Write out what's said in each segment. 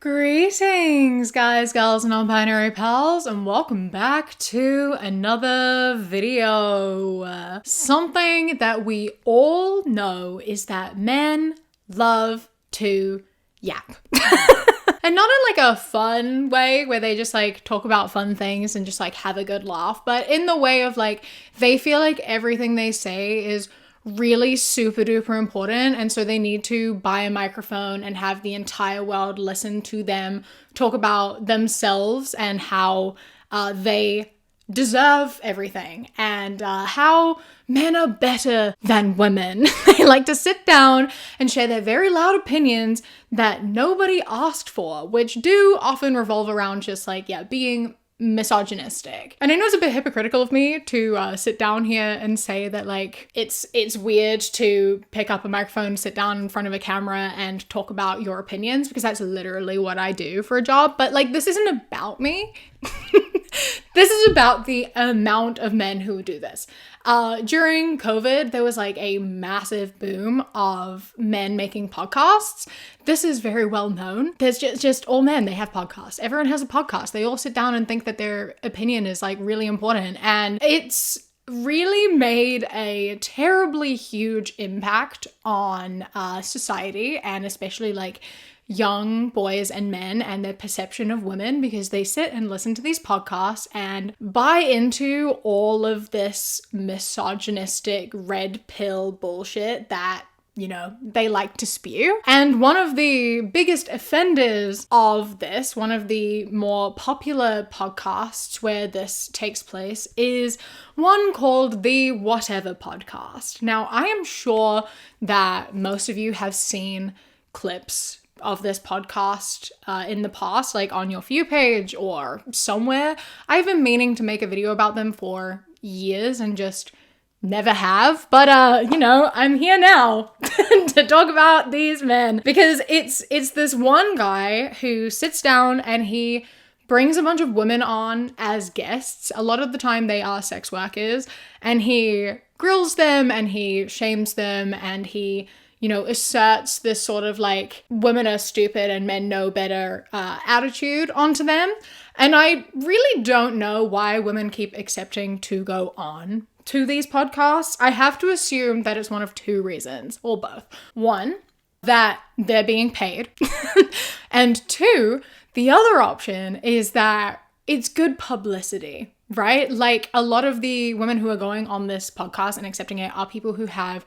Greetings, guys, girls, and non-binary pals, and welcome back to another video. Something that we all know is that men love to yap. And not in like a fun way where they just like talk about fun things and just like have a good laugh, but in the way of like they feel like everything they say is really super duper important, and so they need to buy a microphone and have the entire world listen to them talk about themselves and how they deserve everything and how men are better than women. They like to sit down and share their very loud opinions that nobody asked for, which do often revolve around just like, being misogynistic. And I know it's a bit hypocritical of me to sit down here and say that like it's weird to pick up a microphone, sit down in front of a camera and talk about your opinions, because that's literally what I do for a job. But like, this isn't about me. This is about the amount of men who do this. During COVID, there was like a massive boom of men making podcasts. This is very well known. There's just all men, they have podcasts. Everyone has a podcast. They all sit down and think that their opinion is like really important. And it's really made a terribly huge impact on society, and especially like young boys and men and their perception of women, because they sit and listen to these podcasts and buy into all of this misogynistic red pill bullshit that, you know, they like to spew. And one of the biggest offenders of this, one of the more popular podcasts where this takes place, is one called the Whatever Podcast. Now, I am sure that most of you have seen clips of this podcast in the past, like on your For You page or somewhere. I've been meaning to make a video about them for years and just never have, but you know, I'm here now to talk about these men, because it's this one guy who sits down and he brings a bunch of women on as guests. A lot of the time they are sex workers, and he grills them and he shames them and he, you know, asserts this sort of like women are stupid and men know better attitude onto them. And I really don't know why women keep accepting to go on to these podcasts. I have to assume that it's one of two reasons, or both. One, that they're being paid. And two, the other option is that it's good publicity, right? Like, a lot of the women who are going on this podcast and accepting it are people who have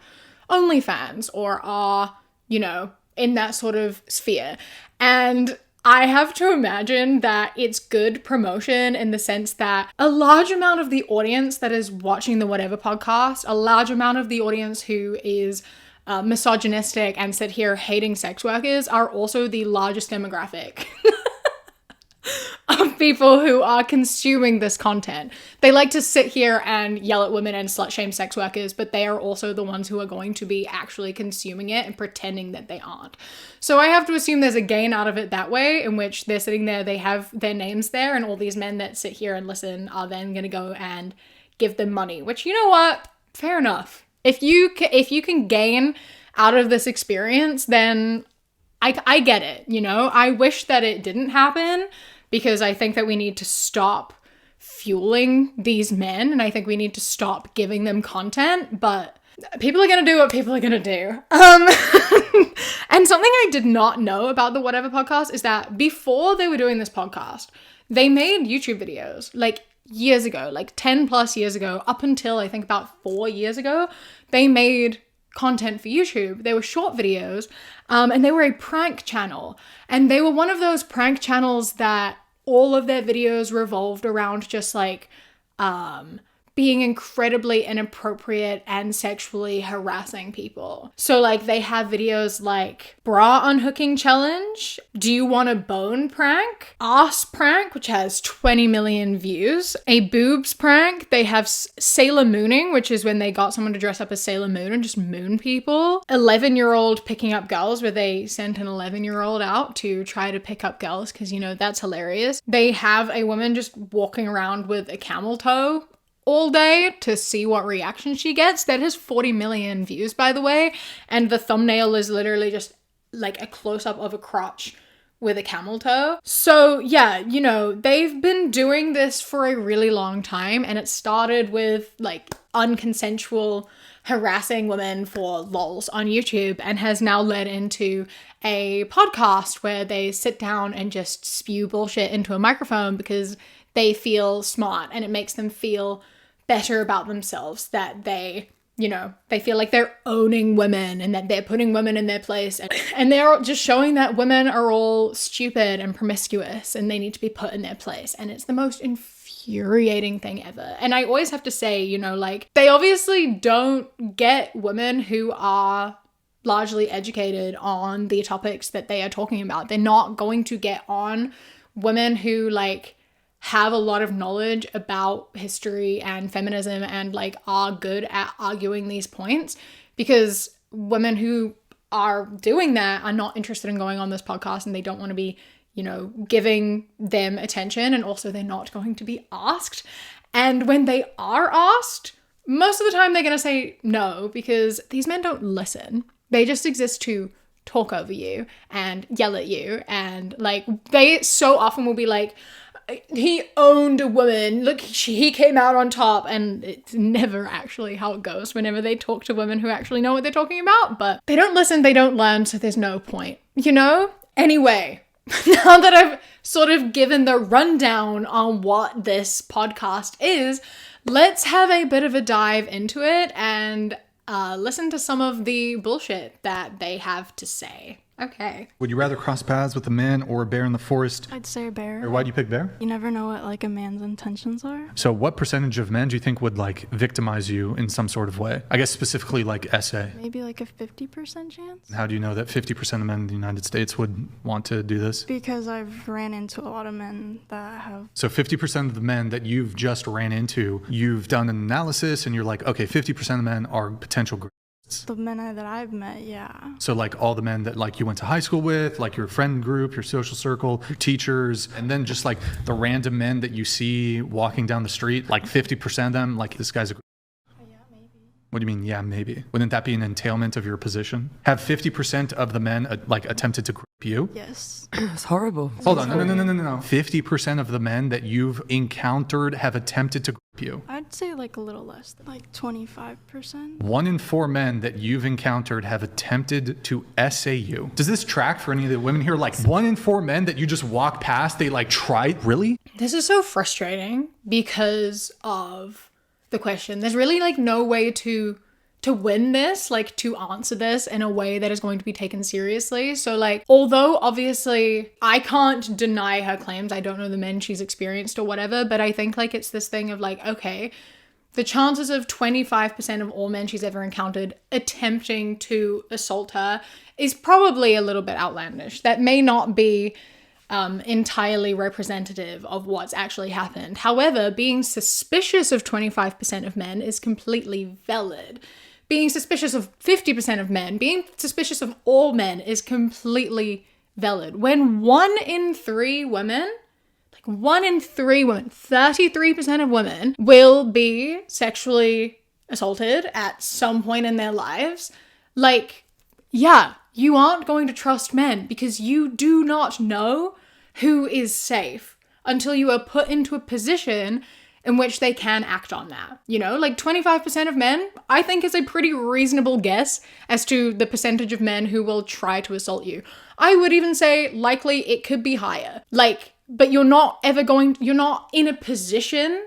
OnlyFans or are, you know, in that sort of sphere. And I have to imagine that it's good promotion in the sense that a large amount of the audience that is watching the Whatever Podcast, a large amount of the audience who is misogynistic and sit here hating sex workers, are also the largest demographic of people who are consuming this content. They like to sit here and yell at women and slut shame sex workers, but they are also the ones who are going to be actually consuming it and pretending that they aren't. So I have to assume there's a gain out of it that way, in which they're sitting there, they have their names there, and all these men that sit here and listen are then going to go and give them money, which, you know what? Fair enough. If you can gain out of this experience, then I get it, you know? I wish that it didn't happen, because I think that we need to stop fueling these men, and I think we need to stop giving them content, but people are going to do what people are going to do. And something I did not know about the Whatever Podcast is that before they were doing this podcast, they made YouTube videos like years ago, like 10 plus years ago, up until I think about 4 years ago. They made content for YouTube. They were short videos, and they were a prank channel. And they were one of those prank channels that all of their videos revolved around just like being incredibly inappropriate and sexually harassing people. So like they have videos like bra unhooking challenge, do you want a bone prank, ass prank, which has 20 million views, a boobs prank, they have Sailor Mooning, which is when they got someone to dress up as Sailor Moon and just moon people, 11-year-old picking up girls, where they sent an 11-year-old out to try to pick up girls because, you know, that's hilarious. They have a woman just walking around with a camel toe all day to see what reaction she gets. That has 40 million views, by the way, and the thumbnail is literally just like a close-up of a crotch with a camel toe. So yeah, you know, they've been doing this for a really long time, and it started with like unconsensual harassing women for lols on YouTube, and has now led into a podcast where they sit down and just spew bullshit into a microphone because they feel smart and it makes them feel better about themselves, that they, you know, they feel like they're owning women and that they're putting women in their place. And they're just showing that women are all stupid and promiscuous and they need to be put in their place. And it's the most infuriating thing ever. And I always have to say, you know, like, they obviously don't get women who are largely educated on the topics that they are talking about. They're not going to get on women who, like, have a lot of knowledge about history and feminism and like are good at arguing these points, because women who are doing that are not interested in going on this podcast and they don't want to be, you know, giving them attention, and also they're not going to be asked. And when they are asked, most of the time they're going to say no, because these men don't listen. They just exist to talk over you and yell at you, and like they so often will be like, he owned a woman, look, he came out on top. And it's never actually how it goes whenever they talk to women who actually know what they're talking about. But they don't listen, they don't learn, so there's no point, you know? Anyway, now that I've sort of given the rundown on what this podcast is, let's have a bit of a dive into it and listen to some of the bullshit that they have to say. Okay. Would you rather cross paths with a man or a bear in the forest? I'd say a bear. Or why'd you pick bear? You never know what like a man's intentions are. So what percentage of men do you think would like victimize you in some sort of way? I guess specifically like SA. Maybe like a 50% chance. How do you know that 50% of men in the United States would want to do this? Because I've ran into a lot of men that have. So 50% of the men that you've just ran into, you've done an analysis and you're like, okay, 50% of men are potential the men that I've met, yeah. So like all the men that like you went to high school with, like your friend group, your social circle, your teachers, and then just like the random men that you see walking down the street, like 50% of them, like this guy's a... Yeah, maybe. What do you mean, yeah, maybe? Wouldn't that be an entailment of your position? Have 50% of the men like attempted to grip you? Yes. It's horrible. Hold on, no. 50% of the men that you've encountered have attempted to grip you. I'd say like a little less, like 25%. 1 in 4 men that you've encountered have attempted to SA you. Does this track for any of the women here? Like 1 in 4 men that you just walk past, they like tried? Really? This is so frustrating because of the question. There's really like no way to win this, like to answer this in a way that is going to be taken seriously. So like, although obviously I can't deny her claims, I don't know the men she's experienced or whatever, but I think like it's this thing of like, okay, the chances of 25% of all men she's ever encountered attempting to assault her is probably a little bit outlandish. That may not be entirely representative of what's actually happened. However, being suspicious of 25% of men is completely valid. Being suspicious of 50% of men, being suspicious of all men is completely valid. When 1 in 3 women, 33% of women will be sexually assaulted at some point in their lives, like, yeah, you aren't going to trust men because you do not know who is safe until you are put into a position in which they can act on that. You know, like 25% of men, I think is a pretty reasonable guess as to the percentage of men who will try to assault you. I would even say likely it could be higher. Like, but you're not in a position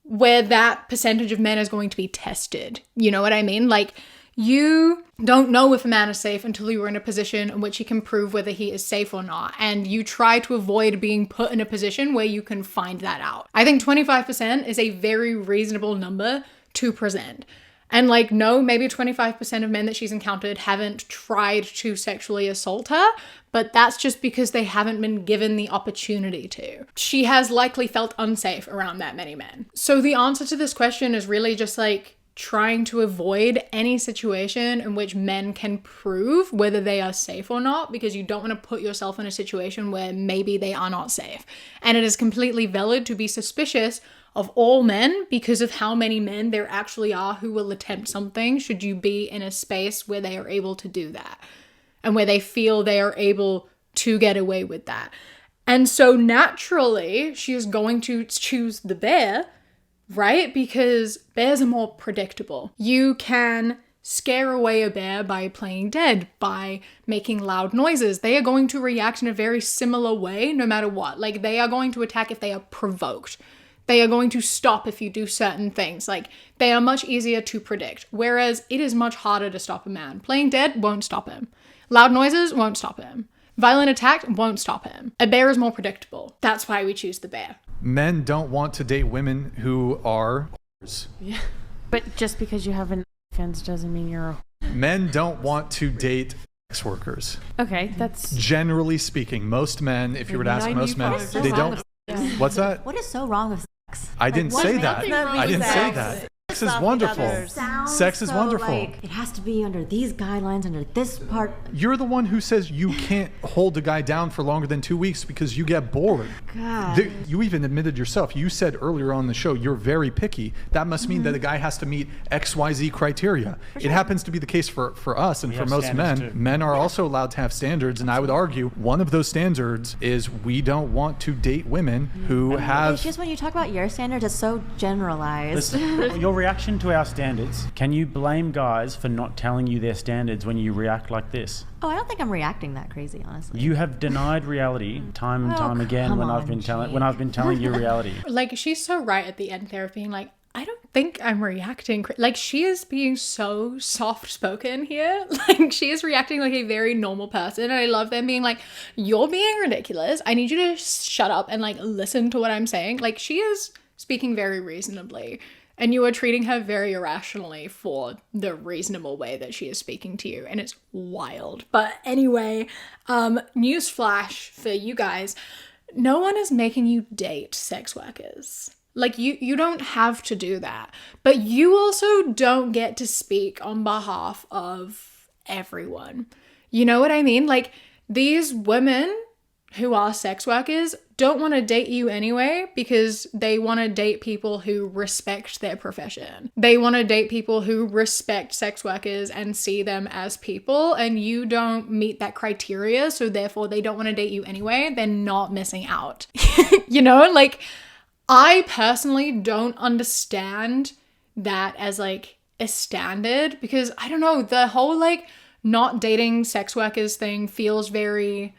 where that percentage of men is going to be tested. You know what I mean? Like, you don't know if a man is safe until you are in a position in which he can prove whether he is safe or not. And you try to avoid being put in a position where you can find that out. I think 25% is a very reasonable number to present. And like, no, maybe 25% of men that she's encountered haven't tried to sexually assault her, but that's just because they haven't been given the opportunity to. She has likely felt unsafe around that many men. So the answer to this question is really just like, trying to avoid any situation in which men can prove whether they are safe or not, because you don't want to put yourself in a situation where maybe they are not safe. And it is completely valid to be suspicious of all men because of how many men there actually are who will attempt something should you be in a space where they are able to do that and where they feel they are able to get away with that. And so naturally, she is going to choose the bear, right? Because bears are more predictable. You can scare away a bear by playing dead, by making loud noises. They are going to react in a very similar way no matter what. Like, they are going to attack if they are provoked. They are going to stop if you do certain things. Like, they are much easier to predict. Whereas it is much harder to stop a man. Playing dead won't stop him. Loud noises won't stop him. Violent attack won't stop him. A bear is more predictable. That's why we choose the bear. Men don't want to date women who are Yeah. But just because you have an fence doesn't mean you're a... Men don't want to date sex workers. Okay, that's... Generally speaking, most men, if you were to ask most men, they don't... What's that? What is so wrong with sex? I didn't say that. I didn't say that. Sex is wonderful. Sex is wonderful. It has to be under these guidelines, under this part. You're the one who says you can't hold a guy down for longer than 2 weeks because you get bored. God. You even admitted yourself. You said earlier on the show you're very picky. That must mean that a guy has to meet XYZ criteria. It happens to be the case for us and for most men. too. Men are also allowed to have standards, and I would argue one of those standards is we don't want to date women who have... It's just when you talk about your standards, it's so generalized. Listen, your reaction to our standards, can you blame guys for not telling you their standards when you react like this? Oh, I don't think I'm reacting that crazy, honestly. You have denied reality time and Oh, time again come when I've on, been telling Jake. when I've been telling you reality. Like, she's so right at the end there of being like, I don't think I'm reacting. Like, she is being so soft-spoken here. Like, she is reacting like a very normal person. And I love them being like, you're being ridiculous. I need you to shut up and, like, listen to what I'm saying. Like, she is speaking very reasonably. And you are treating her very irrationally for the reasonable way that she is speaking to you. And it's wild. But anyway, newsflash for you guys. No one is making you date sex workers. Like, you don't have to do that. But you also don't get to speak on behalf of everyone. You know what I mean? Like, these women who are sex workers don't want to date you anyway because they want to date people who respect their profession. They want to date people who respect sex workers and see them as people, and you don't meet that criteria, so therefore they don't want to date you anyway. They're not missing out. You know, like, I personally don't understand that as like a standard because I don't know, the whole like not dating sex workers thing feels very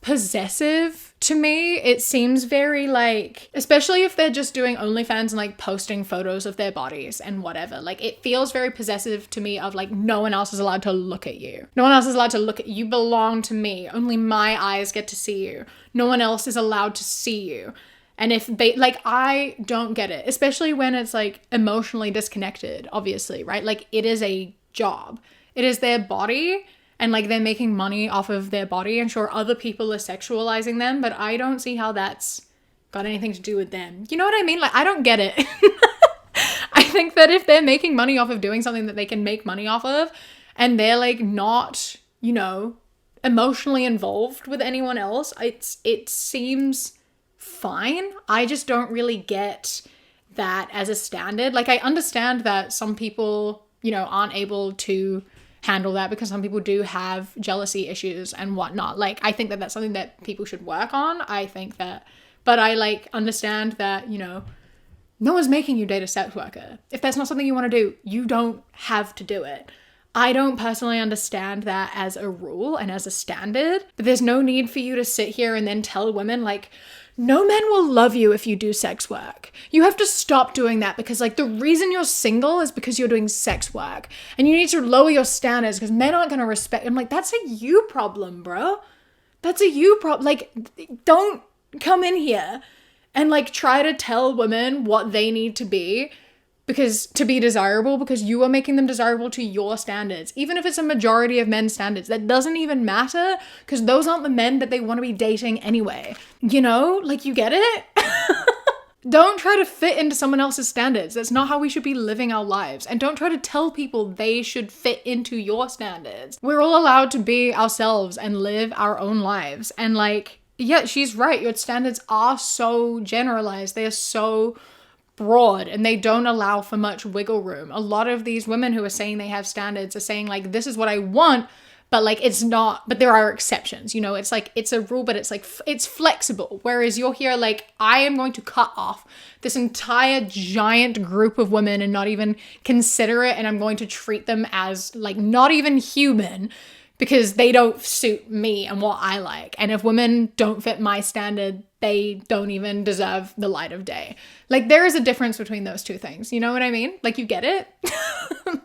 possessive to me. It seems very like, especially if they're just doing OnlyFans and like posting photos of their bodies and whatever, like it feels very possessive to me of like, no one else is allowed to look at you. No one else is allowed to look at you. You belong to me. Only my eyes get to see you. No one else is allowed to see you. And if they, like, I don't get it, especially when it's like emotionally disconnected, obviously, right? Like, it is a job. It is their body. And like they're making money off of their body, and sure, other people are sexualizing them, but I don't see how that's got anything to do with them. You know what I mean? Like, I don't get it. I think that if they're making money off of doing something that they can make money off of, and they're like not, you know, emotionally involved with anyone else, it seems fine. I just don't really get that as a standard. Like, I understand that some people, you know, aren't able to handle that because some people do have jealousy issues and whatnot. Like, I think that that's something that people should work on. I think that, but I like understand that, you know, no one's making you date a sex worker. If that's not something you want to do, you don't have to do it. I don't personally understand that as a rule and as a standard, but there's no need for you to sit here and then tell women like, no men will love you if you do sex work. You have to stop doing that because like the reason you're single is because you're doing sex work, and you need to lower your standards because men aren't going to respect. I'm like, that's a you problem, bro. That's a you problem. Like, don't come in here and like try to tell women what they need to be because to be desirable, because you are making them desirable to your standards. Even if it's a majority of men's standards, that doesn't even matter because those aren't the men that they want to be dating anyway. You know, like, you get it? Don't try to fit into someone else's standards. That's not how we should be living our lives. And don't try to tell people they should fit into your standards. We're all allowed to be ourselves and live our own lives. And like, yeah, she's right. Your standards are so generalized. They are so broad and they don't allow for much wiggle room. A lot of these women who are saying they have standards are saying like, this is what I want, but like it's not, but there are exceptions, you know, it's like it's a rule, but it's like it's flexible. Whereas you're here like, I am going to cut off this entire giant group of women and not even consider it, and I'm going to treat them as like not even human because they don't suit me and what I like. And if women don't fit my standard, they don't even deserve the light of day. Like there is a difference between those two things. You know what I mean? Like you get it?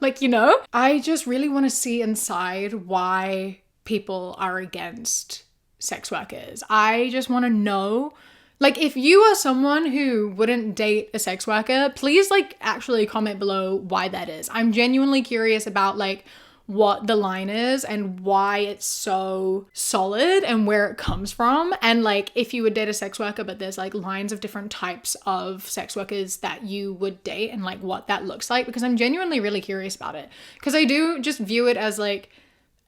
Like, you know? I just really want to see inside why people are against sex workers. I just want to know, like, if you are someone who wouldn't date a sex worker, please like actually comment below why that is. I'm genuinely curious about like what the line is and why it's so solid and where it comes from. And like if you would date a sex worker, but there's like lines of different types of sex workers that you would date and like what that looks like, because I'm genuinely really curious about it. Because I do just view it as like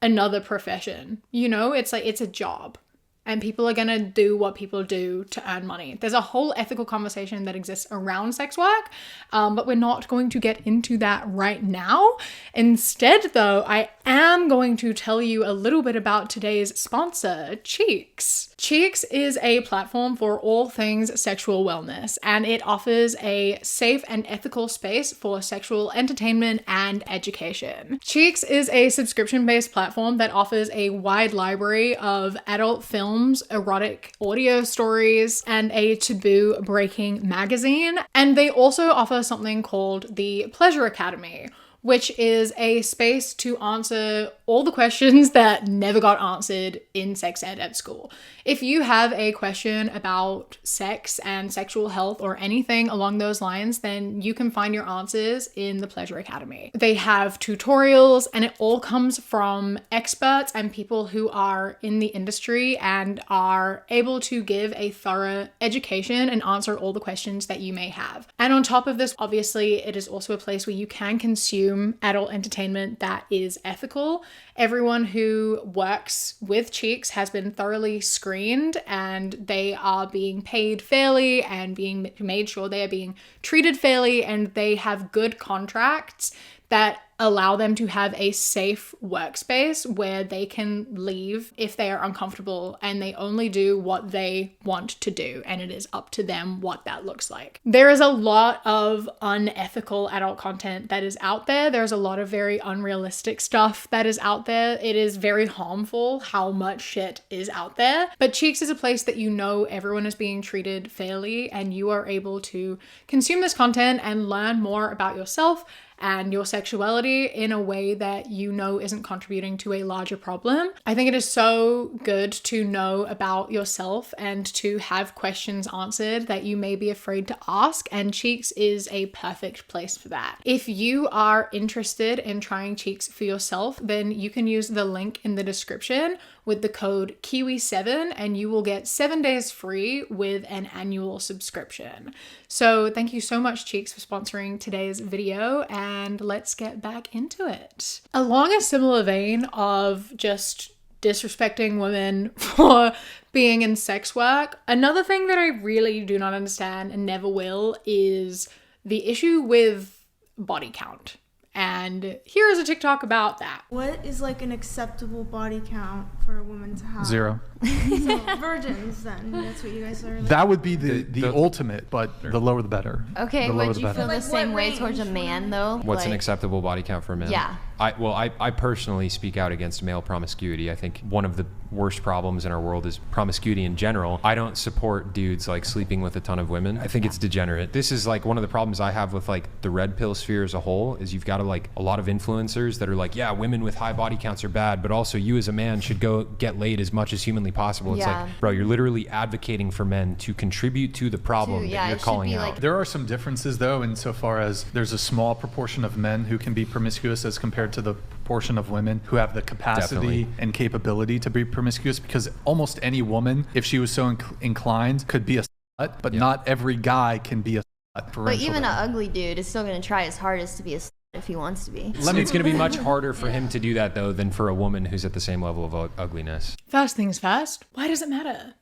another profession, you know, it's like it's a job. And people are going to do what people do to earn money. There's a whole ethical conversation that exists around sex work, but we're not going to get into that right now. Instead, though, I am going to tell you a little bit about today's sponsor, Cheeks. Cheeks is a platform for all things sexual wellness, and it offers a safe and ethical space for sexual entertainment and education. Cheeks is a subscription-based platform that offers a wide library of adult films, erotic audio stories, and a taboo-breaking magazine. And they also offer something called the Pleasure Academy, which is a space to answer all the questions that never got answered in sex ed at school. If you have a question about sex and sexual health or anything along those lines, then you can find your answers in the Pleasure Academy. They have tutorials, and it all comes from experts and people who are in the industry and are able to give a thorough education and answer all the questions that you may have. And on top of this, obviously, it is also a place where you can consume adult entertainment that is ethical. Everyone who works with Cheeks has been thoroughly screened, and they are being paid fairly and being made sure they are being treated fairly, and they have good contracts that allow them to have a safe workspace where they can leave if they are uncomfortable, and they only do what they want to do, and it is up to them what that looks like. There is a lot of unethical adult content that is out there. There's a lot of very unrealistic stuff that is out there. It is very harmful how much shit is out there. But Cheeks is a place that you know everyone is being treated fairly, and you are able to consume this content and learn more about yourself and your sexuality in a way that you know isn't contributing to a larger problem. I think it is so good to know about yourself and to have questions answered that you may be afraid to ask, and Cheeks is a perfect place for that. If you are interested in trying Cheeks for yourself, then you can use the link in the description with the code KIWI7, and you will get 7 days free with an annual subscription. So thank you so much, Cheeks, for sponsoring today's video, and let's get back into it. Along a similar vein of just disrespecting women for being in sex work, another thing that I really do not understand and never will is the issue with body count. And here is a TikTok about that. What is like an acceptable body count for a woman to have? 0. So virgins, then. That's what you guys are like. That would be the ultimate, but the lower the better. Okay, The lower would the you better. feel the Like, same what way range? towards a man, though? What's an Like- acceptable body count for a man? Yeah. I personally speak out against male promiscuity. I think one of the worst problems in our world is promiscuity in general. I don't support dudes like sleeping with a ton of women. I think it's degenerate. This is like one of the problems I have with like the red pill sphere as a whole is you've got like a lot of influencers that are like, yeah, women with high body counts are bad, but also you as a man should go get laid as much as humanly possible. It's Yeah. like, bro, you're literally advocating for men to contribute to the problem yeah, that you're it should calling be out. like- There are some differences, though, insofar as there's a small proportion of men who can be promiscuous as compared to the proportion of women who have the capacity Definitely. and capability to be promiscuous, because almost any woman, if she was so inclined, could be a slut, but not every guy can be a slut. But even an ugly dude is still going to try his hardest to be a slut if he wants to be. It's going to be much harder for him to do that, though, than for a woman who's at the same level of ugliness. First things first, why does it matter?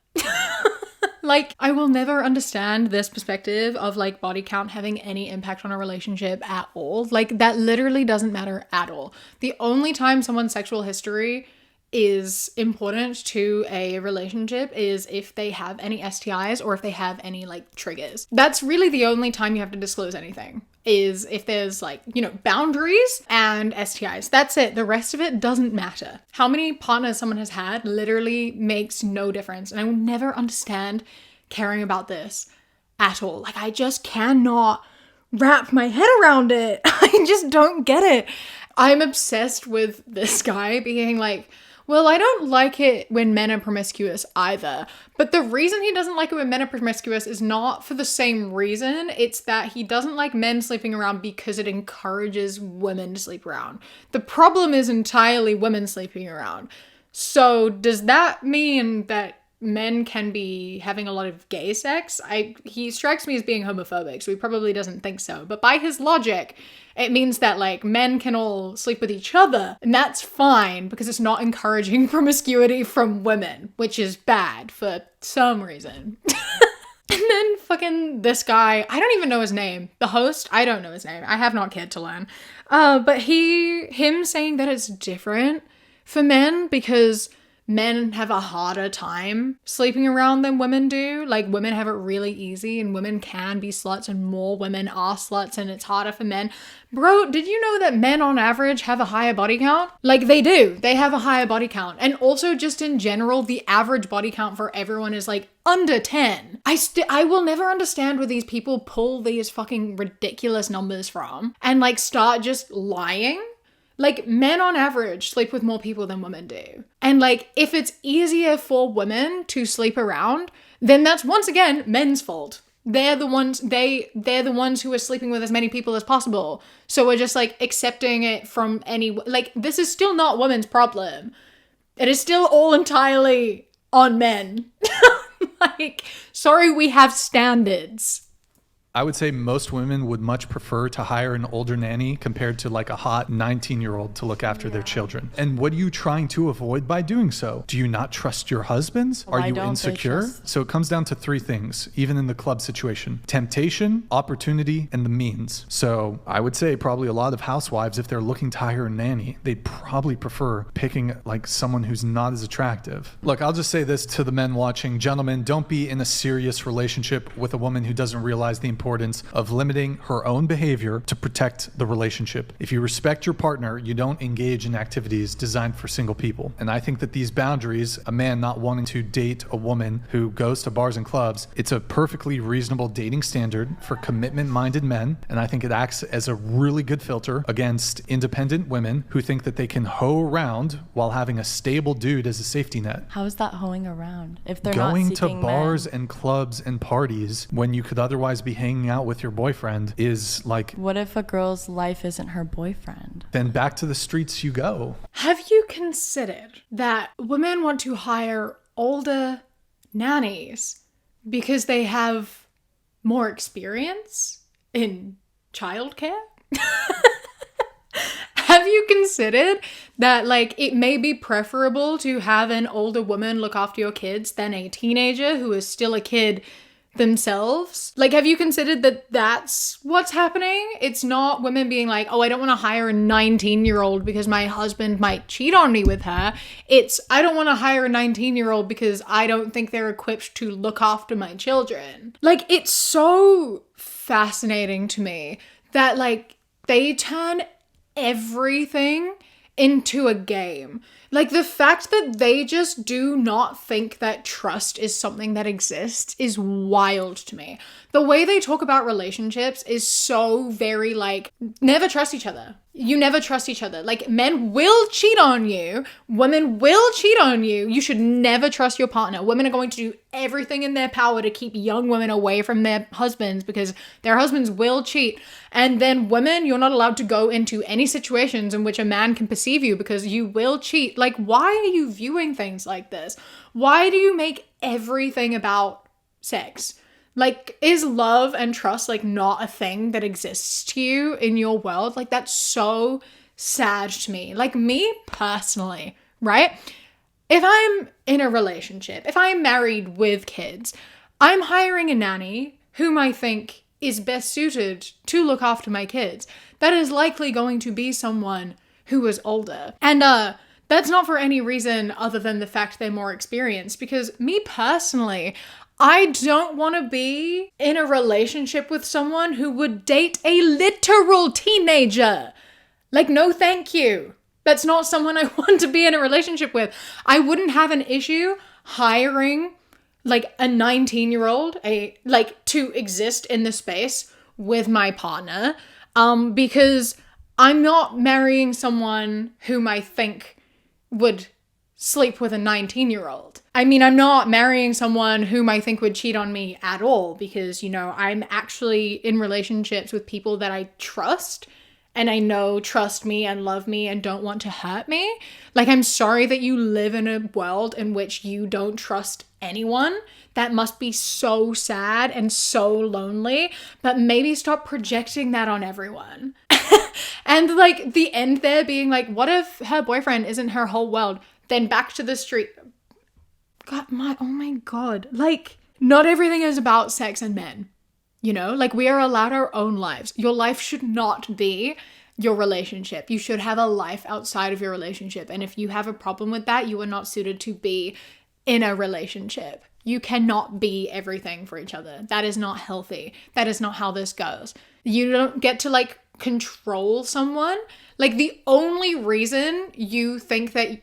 Like, I will never understand this perspective of like body count having any impact on a relationship at all. Like, that literally doesn't matter at all. The only time someone's sexual history is important to a relationship is if they have any STIs or if they have any like triggers. That's really the only time you have to disclose anything, is if there's like, you know, boundaries and STIs. That's it. The rest of it doesn't matter. How many partners someone has had literally makes no difference. And I will never understand caring about this at all. Like, I just cannot wrap my head around it. I just don't get it. I'm obsessed with this guy being like, well, I don't like it when men are promiscuous either. But the reason he doesn't like it when men are promiscuous is not for the same reason. It's that he doesn't like men sleeping around because it encourages women to sleep around. The problem is entirely women sleeping around. So does that mean that men can be having a lot of gay sex? He strikes me as being homophobic, so he probably doesn't think so. But by his logic, it means that like men can all sleep with each other, and that's fine because it's not encouraging promiscuity from women, which is bad for some reason. And then fucking this guy, I don't even know his name. The host, I don't know his name. I have not cared to learn. But him saying that it's different for men because men have a harder time sleeping around than women do. Like, women have it really easy and women can be sluts and more women are sluts and it's harder for men. Bro, did you know that men on average have a higher body count? Like, they do. They have a higher body count. And also just in general, the average body count for everyone is like under 10. I will never understand where these people pull these fucking ridiculous numbers from and like start just lying. Like, men on average sleep with more people than women do. And like, if it's easier for women to sleep around, then that's once again men's fault. They're the ones who are sleeping with as many people as possible. So we're just like accepting it from like, this is still not women's problem. It is still all entirely on men. Like, sorry, we have standards. I would say most women would much prefer to hire an older nanny compared to like a hot 19-year-old to look after their children. And what are you trying to avoid by doing so? Do you not trust your husbands? Are you insecure? So it comes down to three things, even in the club situation: temptation, opportunity, and the means. So I would say probably a lot of housewives, if they're looking to hire a nanny, they'd probably prefer picking like someone who's not as attractive. Look, I'll just say this to the men watching. Gentlemen, don't be in a serious relationship with a woman who doesn't realize the importance of limiting her own behavior to protect the relationship. If you respect your partner, you don't engage in activities designed for single people. And I think that these boundaries, a man not wanting to date a woman who goes to bars and clubs, it's a perfectly reasonable dating standard for commitment-minded men. And I think it acts as a really good filter against independent women who think that they can hoe around while having a stable dude as a safety net. How is that hoeing around if they're Going not to seeking bars men? and clubs and parties when you could otherwise be hanging out with your boyfriend is like, What if a girl's life isn't her boyfriend? then back to the streets you go. Have you considered that women want to hire older nannies because they have more experience in childcare? Have you considered that, like, it may be preferable to have an older woman look after your kids than a teenager who is still a kid themselves? Like, have you considered that that's what's happening? It's not women being like, oh, I don't want to hire a 19-year-old because my husband might cheat on me with her. It's, I don't want to hire a 19-year-old because I don't think they're equipped to look after my children. Like, it's so fascinating to me that, like, they turn everything into a game. Like, the fact that they just do not think that trust is something that exists is wild to me. The way they talk about relationships is so very like, never trust each other. You never trust each other. Like, men will cheat on you. Women will cheat on you. You should never trust your partner. Women are going to do everything in their power to keep young women away from their husbands because their husbands will cheat. And then women, you're not allowed to go into any situations in which a man can perceive you because you will cheat. Like, why are you viewing things like this? Why do you make everything about sex? Like, is love and trust, like, not a thing that exists to you in your world? Like, that's so sad to me. Like, me personally, right? If I'm in a relationship, if I'm married with kids, I'm hiring a nanny whom I think is best suited to look after my kids. That is likely going to be someone who is older. And That's not for any reason other than the fact they're more experienced. Because me personally, I don't want to be in a relationship with someone who would date a literal teenager. Like, no to you. That's not someone I want to be in a relationship with. I wouldn't have an issue hiring like a 19-year-old to exist in the space with my partner, because I'm not marrying someone whom I think would sleep with a 19-year-old. I mean, I'm not marrying someone whom I think would cheat on me at all, because, you know, I'm actually in relationships with people that I trust and I know trust me and love me and don't want to hurt me. Like, I'm sorry that you live in a world in which you don't trust anyone. That must be so sad and so lonely, but maybe stop projecting that on everyone. And like the end there being like, what if her boyfriend isn't her whole world? Then back to the street. Oh my God. Like, not everything is about sex and men. You know, like, we are allowed our own lives. Your life should not be your relationship. You should have a life outside of your relationship. And if you have a problem with that, you are not suited to be in a relationship. You cannot be everything for each other. That is not healthy. That is not how this goes. You don't get to like control someone. Like, the only reason you think that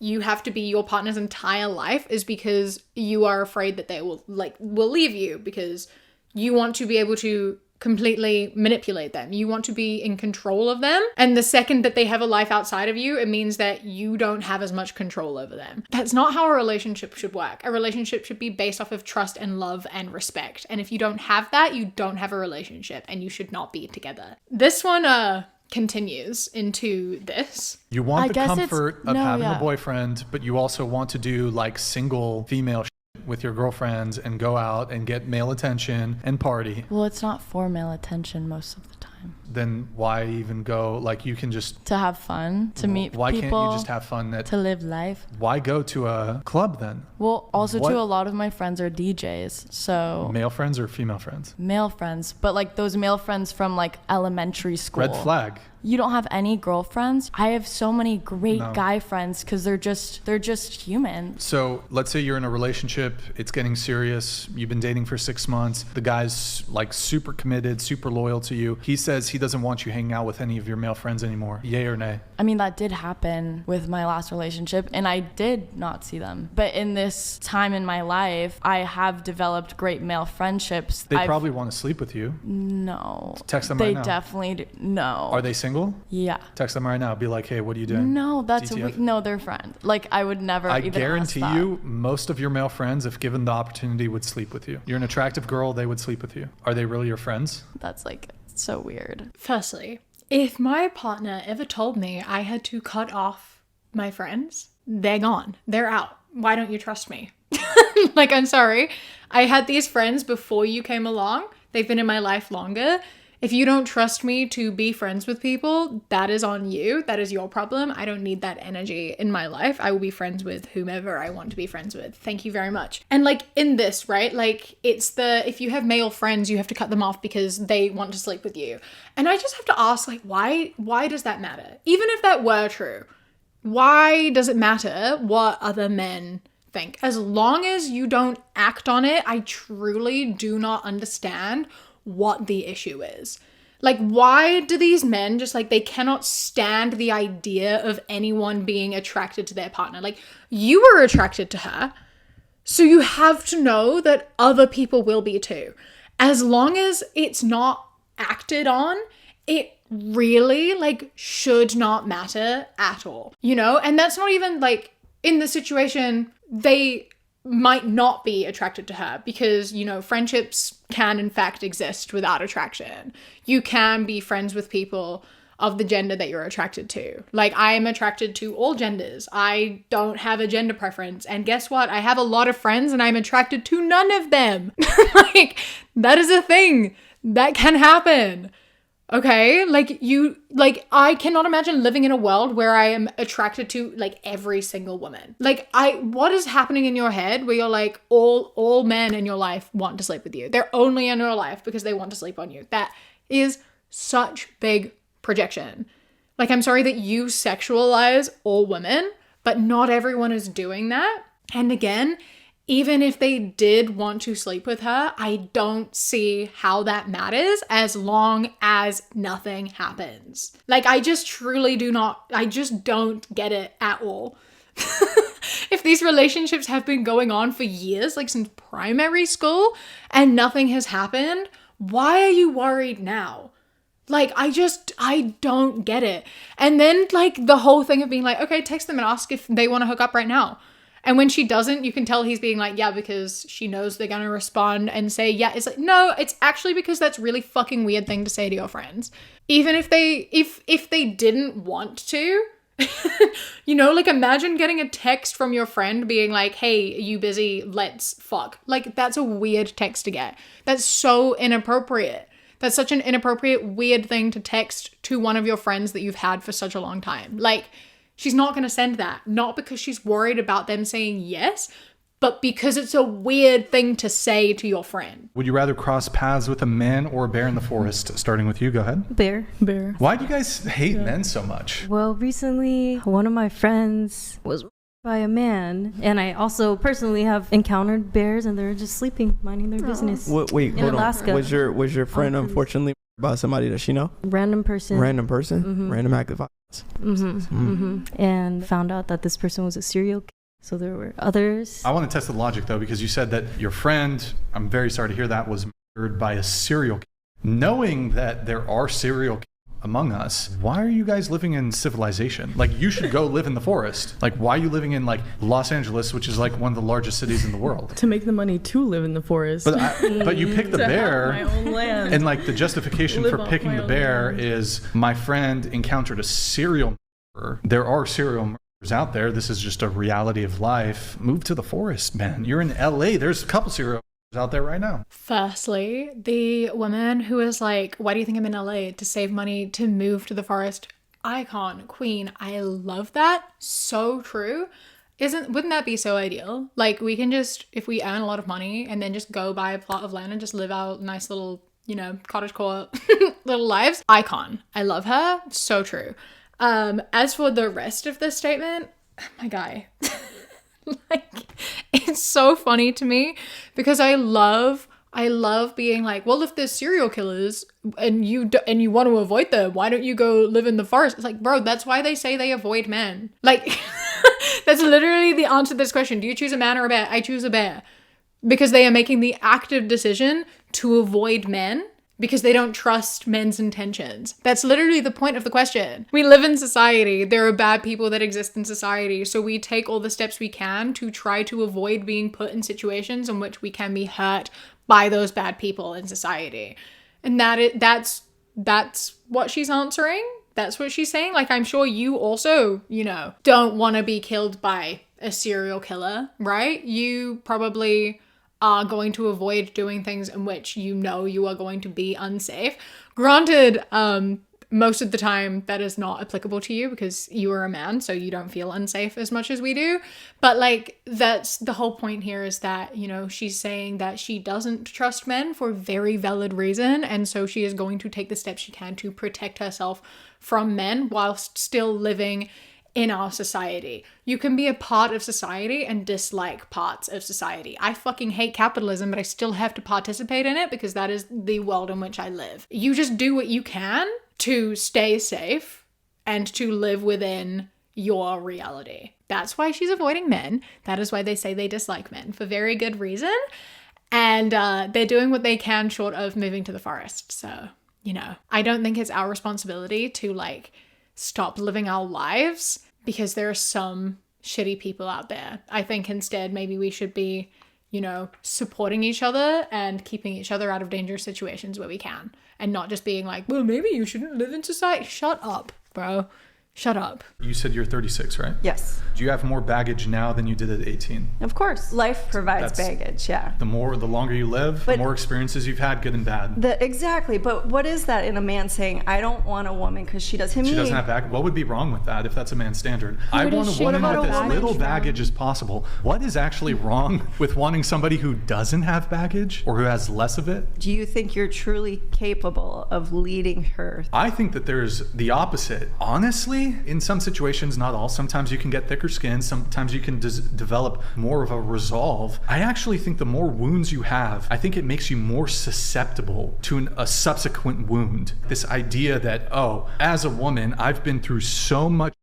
you have to be your partner's entire life is because you are afraid that they will leave you, because you want to be able to completely manipulate them. You want to be in control of them. And the second that they have a life outside of you, it means that you don't have as much control over them. That's not how a relationship should work. A relationship should be based off of trust and love and respect. And if you don't have that, you don't have a relationship and you should not be together. This one continues into this. You want the comfort of having a boyfriend, but you also want to do like single female with your girlfriends and go out and get male attention and party. Well, it's not for male attention most of the time. Then why even go? Like, you can just to have fun, to meet why people. Can't you just have fun? To live life. Why go to a club then? Well, also too, a lot of my friends are DJs, so male friends or female friends? Male friends, but like those male friends from like elementary school. Red flag. You don't have any girlfriends? I have so many great guy friends because they're just human. So let's say you're in a relationship, it's getting serious, you've been dating for 6 months, the guy's like super committed, super loyal to you. He says he doesn't want you hanging out with any of your male friends anymore. Yay or nay? I mean, that did happen with my last relationship and I did not see them. But in this time in my life, I have developed great male friendships. They probably want to sleep with you. No. Text them right now. They definitely do. No. Are they single? Yeah. Text them right now. Be like, hey, what are you doing? No, no, they're friends. Like, I would never even ask that. I guarantee you, most of your male friends, if given the opportunity, would sleep with you. You're an attractive girl, they would sleep with you. Are they really your friends? That's like so weird. Firstly, if my partner ever told me I had to cut off my friends, they're gone. They're out. Why don't you trust me? Like, I'm sorry. I had these friends before you came along. They've been in my life longer. If you don't trust me to be friends with people, that is on you. That is your problem. I don't need that energy in my life. I will be friends with whomever I want to be friends with. Thank you very much. And like in this, right? Like, it's if you have male friends, you have to cut them off because they want to sleep with you. And I just have to ask, like, why does that matter? Even if that were true, why does it matter what other men think? As long as you don't act on it, I truly do not understand what the issue is. Like, why do these men just like, they cannot stand the idea of anyone being attracted to their partner? Like, you were attracted to her, so you have to know that other people will be too. As long as it's not acted on, it really like should not matter at all, you know? And that's not even like in the situation they might not be attracted to her, because, you know, friendships can in fact exist without attraction. You can be friends with people of the gender that you're attracted to. Like, I am attracted to all genders. I don't have a gender preference. And guess what? I have a lot of friends and I'm attracted to none of them. Like, that is a thing that can happen. Okay, I cannot imagine living in a world where I am attracted to like every single woman. Like, what is happening in your head where you're like, all men in your life want to sleep with you. They're only in your life because they want to sleep on you. That is such big projection. Like, I'm sorry that you sexualize all women, But not everyone is doing that. And again, even if they did want to sleep with her, I don't see how that matters as long as nothing happens. Like, I just truly do not, I just don't get it at all. If these relationships have been going on for years, like since primary school, and nothing has happened, why are you worried now? Like, I don't get it. And then, like, the whole thing of being like, okay, text them and ask if they want to hook up right now. And when she doesn't, you can tell he's being like, yeah, because she knows they're going to respond and say, yeah. It's like, no, it's actually because that's really fucking weird thing to say to your friends. Even if they didn't want to, you know, like, imagine getting a text from your friend being like, hey, you busy? Let's fuck. Like, that's a weird text to get. That's so inappropriate. That's such an inappropriate, weird thing to text to one of your friends that you've had for such a long time. Like, she's not going to send that. Not because she's worried about them saying yes, but because it's a weird thing to say to your friend. Would you rather cross paths with a man or a bear in the forest? Starting with you, go ahead. Bear. Why do you guys hate men so much? Well, recently, one of my friends was by a man, and I also personally have encountered bears, and they're just sleeping, minding their business. Wait, in hold Alaska. on. Was your friend unfortunately by somebody that she know? Random person. Random act of violence. And found out that this person was a serial killer. So there were others. I want to test the logic though, because you said that your friend, I'm very sorry to hear that, was murdered by a serial killer. Knowing that there are serial killers among us, why are you guys living in civilization? Like, you should go live in the forest. Like, why are you living in like Los Angeles, which is like one of the largest cities in the world? To make the money to live in the forest. But you pick the bear, have my own land. and like the justification for picking the bear is my friend encountered a serial murderer. There are serial murderers out there. This is just a reality of life. Move to the forest, man. You're in LA. There's a couple serial out there right now. Firstly, the woman who is like, why do you think I'm in LA? To save money, to move to the forest. Icon, queen. I love that. So true. Wouldn't that be so ideal? Like, we can just, if we earn a lot of money and then just go buy a plot of land and just live our nice little, you know, cottagecore little lives. Icon. I love her. So true. As for the rest of this statement, my guy. Like, it's so funny to me because I love being like, well, if there's serial killers and you want to avoid them, why don't you go live in the forest? It's like, bro, that's why they say they avoid men. Like, that's literally the answer to this question. Do you choose a man or a bear? I choose a bear because they are making the active decision to avoid men because they don't trust men's intentions. That's literally the point of the question. We live in society. There are bad people that exist in society. So we take all the steps we can to try to avoid being put in situations in which we can be hurt by those bad people in society. And that's what she's answering. That's what she's saying. Like, I'm sure you also, you know, don't want to be killed by a serial killer, right? You probably are going to avoid doing things in which you know you are going to be unsafe. Granted, most of the time that is not applicable to you because you are a man, so you don't feel unsafe as much as we do. But like, that's the whole point here, is that, you know, she's saying that she doesn't trust men for very valid reason, and so she is going to take the steps she can to protect herself from men whilst still living in our society. You can be a part of society and dislike parts of society. I fucking hate capitalism, but I still have to participate in it because that is the world in which I live. You just do what you can to stay safe and to live within your reality. That's why she's avoiding men. That is why they say they dislike men, for very good reason. And they're doing what they can short of moving to the forest. So, you know, I don't think it's our responsibility to like stop living our lives because there are some shitty people out there. I think instead maybe we should be, you know, supporting each other and keeping each other out of dangerous situations where we can, and not just being like, well, maybe you shouldn't live in society. Shut up, bro. Shut up. You said you're 36, right? Yes. Do you have more baggage now than you did at 18? Of course. Life provides baggage, yeah. The longer you live, the more experiences you've had, good and bad. Exactly. But what is that in a man saying, I don't want a woman because she doesn't have baggage? What would be wrong with that if that's a man's standard? I want a woman with as little baggage as possible. What is actually wrong with wanting somebody who doesn't have baggage or who has less of it? Do you think you're truly capable of leading her? I think that there's the opposite. Honestly, Personally, in some situations, not all, sometimes you can get thicker skin, sometimes you can develop more of a resolve. I actually think the more wounds you have, I think it makes you more susceptible to a subsequent wound. This idea that, oh, as a woman, I've been through so much.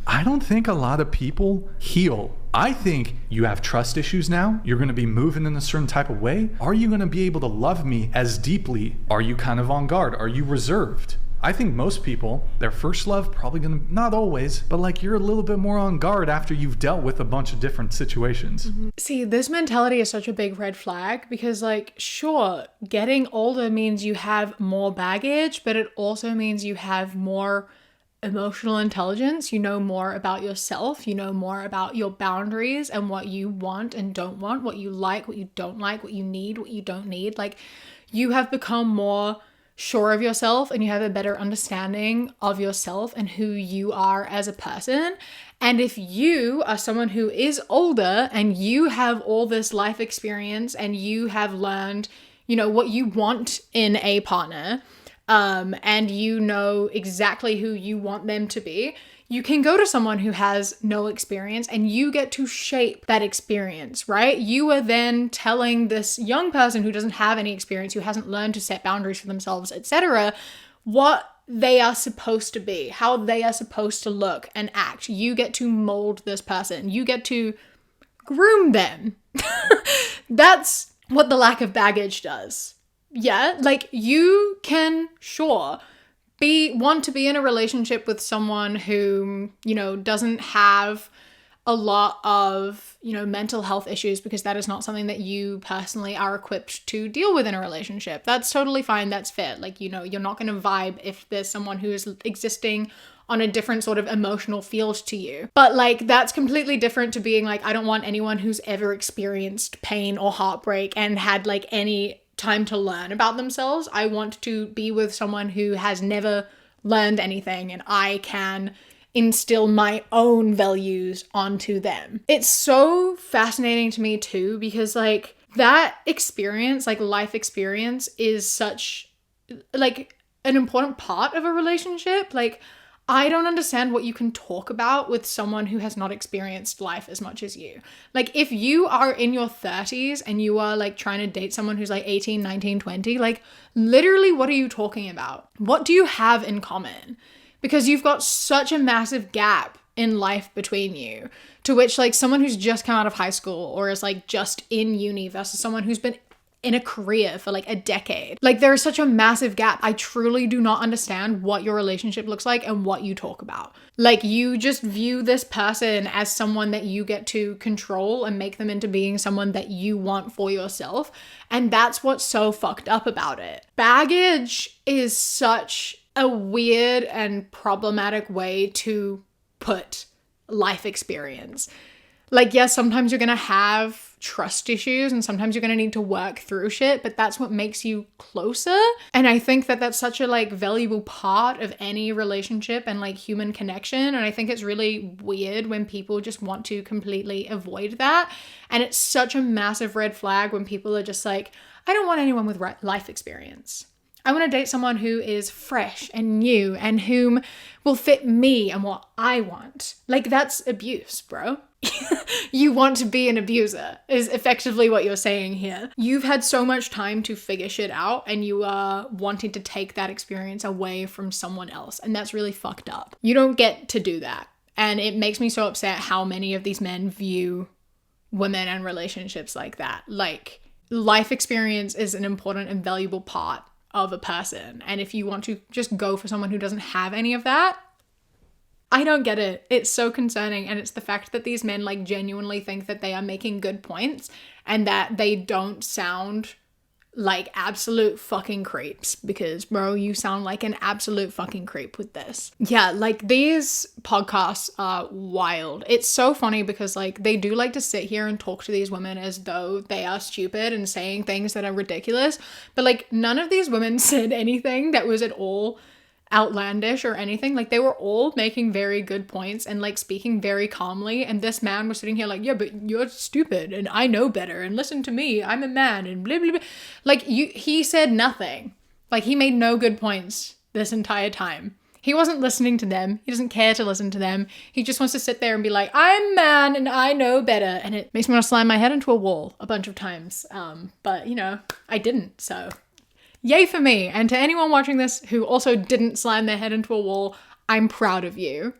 I don't think a lot of people heal. I think you have trust issues now. You're going to be moving in a certain type of way. Are you going to be able to love me as deeply? Are you kind of on guard? Are you reserved? I think most people, their first love, probably going to, not always, but like you're a little bit more on guard after you've dealt with a bunch of different situations. See, this mentality is such a big red flag because, like, sure, getting older means you have more baggage, but it also means you have more emotional intelligence. You know more about yourself. You know more about your boundaries and what you want and don't want, what you like, what you don't like, what you need, what you don't need. Like, you have become more sure of yourself and you have a better understanding of yourself and who you are as a person. And if you are someone who is older and you have all this life experience and you have learned, you know, what you want in a partner, and you know exactly who you want them to be, you can go to someone who has no experience and you get to shape that experience, right? You are then telling this young person who doesn't have any experience, who hasn't learned to set boundaries for themselves, etc., what they are supposed to be, how they are supposed to look and act. You get to mold this person. You get to groom them. That's what the lack of baggage does. Yeah, like you can, sure, want to be in a relationship with someone who, you know, doesn't have a lot of, you know, mental health issues, because that is not something that you personally are equipped to deal with in a relationship. That's totally fine. That's fair. Like, you know, you're not going to vibe if there's someone who is existing on a different sort of emotional field to you. But like, that's completely different to being like, I don't want anyone who's ever experienced pain or heartbreak and had like any time to learn about themselves. I want to be with someone who has never learned anything and I can instill my own values onto them. It's so fascinating to me too, because like that experience, like life experience, is such like an important part of a relationship. Like, I don't understand what you can talk about with someone who has not experienced life as much as you. Like, if you are in your 30s and you are like trying to date someone who's like 18, 19, 20, like literally what are you talking about? What do you have in common? Because you've got such a massive gap in life between you, to which like someone who's just come out of high school or is like just in uni versus someone who's been in a career for like a decade. Like, there is such a massive gap. I truly do not understand what your relationship looks like and what you talk about. Like, you just view this person as someone that you get to control and make them into being someone that you want for yourself. And that's what's so fucked up about it. Baggage is such a weird and problematic way to put life experience. Like, yes, sometimes you're going to have trust issues and sometimes you're going to need to work through shit, but that's what makes you closer. And I think that that's such a like valuable part of any relationship and like human connection. And I think it's really weird when people just want to completely avoid that. And it's such a massive red flag when people are just like, I don't want anyone with life experience. I want to date someone who is fresh and new and whom will fit me and what I want. Like, that's abuse, bro. You want to be an abuser is effectively what you're saying here. You've had so much time to figure shit out and you are wanting to take that experience away from someone else. And that's really fucked up. You don't get to do that. And it makes me so upset how many of these men view women and relationships like that. Like, life experience is an important and valuable part of a person. And if you want to just go for someone who doesn't have any of that, I don't get it. It's so concerning. And it's the fact that these men like genuinely think that they are making good points and that they don't sound like absolute fucking creeps, because bro, you sound like an absolute fucking creep with this. Yeah, like these podcasts are wild. It's so funny because like they do like to sit here and talk to these women as though they are stupid and saying things that are ridiculous, but like none of these women said anything that was at all outlandish or anything. Like, they were all making very good points and like speaking very calmly, and this man was sitting here like, yeah, but you're stupid and I know better and listen to me, I'm a man and blah blah blah. Like, he said nothing. Like, he made no good points this entire time. He wasn't listening to them. He doesn't care to listen to them. He just wants to sit there and be like, I'm man and I know better. And it makes me want to slam my head into a wall a bunch of times. But, you know, I didn't. So yay for me. And to anyone watching this who also didn't slam their head into a wall, I'm proud of you.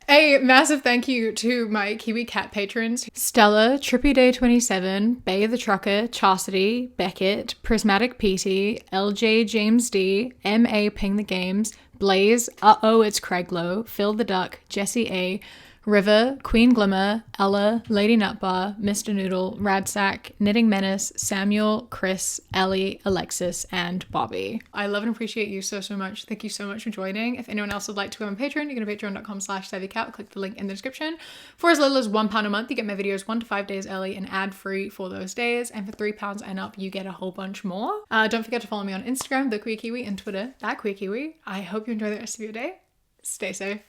A massive thank you to my Kiwi cat patrons, Stella, Trippy Day 27, Bay the Trucker, Chastity, Beckett, Prismatic PT, LJ James D, MA Ping the Games, Blaze, Uh-Oh It's Craiglow, Phil the Duck, Jesse A, River, Queen Glimmer, Ella, Lady Nutbar, Mr. Noodle, Radsack, Knitting Menace, Samuel, Chris, Ellie, Alexis, and Bobby. I love and appreciate you so much. Thank you so much for joining. If anyone else would like to go on Patreon, you can go to patreon.com/SavvyCat. Click the link in the description. For as little as £1 a month, you get my videos 1 to 5 days early and ad-free for those days. And for £3 and up, you get a whole bunch more. Don't forget to follow me on Instagram, The Queer Kiwi, and Twitter, That Queer Kiwi. I hope you enjoy the rest of your day. Stay safe.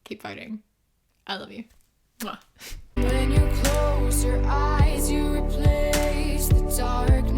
Keep fighting. I love you. Mwah. When you close your eyes, you replace the darkness.